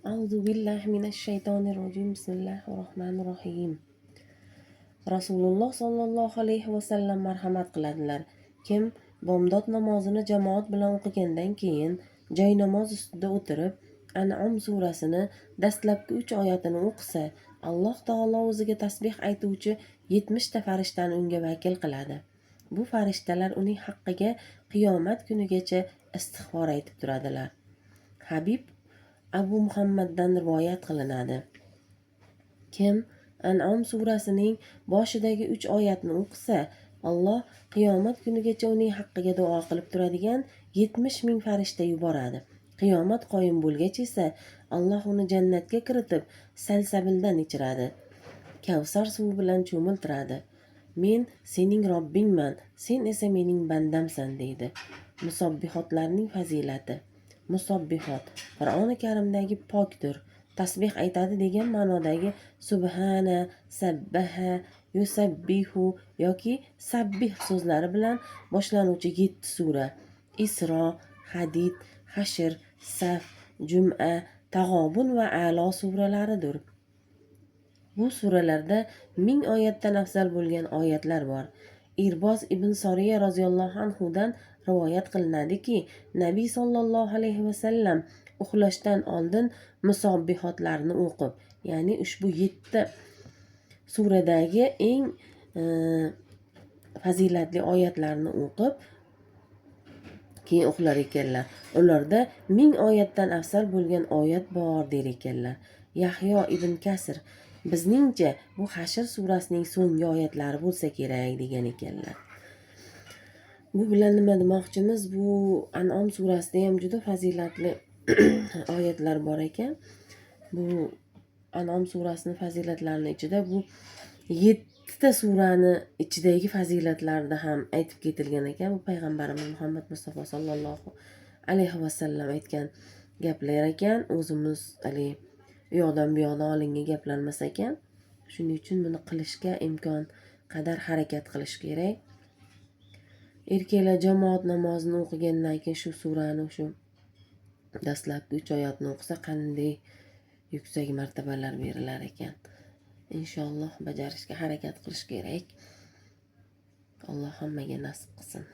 Auzu billahi minashshaytonirrojim. Bismillahirrohmanirrohim. Rasululloh sollallohu alayhi vasallam marhamat qiladilar. Kim bomdod namozini jamoat bilan o'qigandan keyin joy namoz ustida o'tirib An'am surasini dastlabki 3 oyatini o'qisa, Alloh taolo o'ziga tasbih aytuvchi 70 ta farishtani unga vakil qiladi. Bu farishtalar uning haqqiga qiyomat kunigacha istig'for aytib turadilar. Habib Abu Muhammaddan rivoyat qilinadi. Kim An'am surasining boshidagi 3 oyatni o'qisa, Alloh qiyomat kunigacha uning haqqiga duo qilib turadigan 70 ming farishta yuboradi. Qiyomat qoyim bo'lgach esa Alloh uni jannatga kiritib, salsabildan ichiradi. Kavsar suvi bilan cho'miltiradi. Men sening Robbingman, sen esa mening bandamsan deydi. Musobbihotlarning fazilati. Musobbihot Qur'oni Karimdagi pokdir, tasbih aytadi degan ma'nodagi subhana, sabbaha, yusabbihu yoki sabbih so'zlari bilan boshlanuvchi 7 sura: Isro, Hadid, Hashr, Saf, Jum'a, Tag'obun va A'lo suralaridir. Bu suralarda 1000 oyatdan afzal bo'lgan oyatlar bor. Irboz ibn Soriya roziyallohu anhudan rivoyat qilinadiki, Nabiy sollallohu alayhi vasallam uxlashdan oldin musobbihotlarni o'qib, ya'ni ushbu 7 suradagi eng fazilatli oyatlarni o'qib, keyin uxlar ekanlar. Ularda 1000 oyatdan afzal bo'lgan oyat bor der ekanlar. Yahyo ibn Kasr bizningcha bu Hashr surasining so'nggi oyatlari bo'lsa kerak degan ekanlar. Bu bilan nima demoqchimiz? Bu An'am surasida ham juda fazilatli oyatlar bor ekan. Bu An'am surasining fazilatlarining ichida bu 7 ta surani ichidagi fazilatlarda ham aytib ketilgan ekan. Bu payg'ambarimiz Muhammad Mustafa sallallohu alayhi vasallam aytgan gaplar ekan. O'zimiz u yoqdan bu yoqdan olingan gaplar emas ekan. Shuning uchun buni qilishga imkon qadar harakat qilish kerak. Erkaklar jamoat namozini o'qigandan keyin shu surani shu dastlabki 3 oyatni o'qisa qanday yuksak martabalar berilar ekan. Inshaalloh bajarishga harakat qilish kerak. Alloh hammaga nasib qilsin.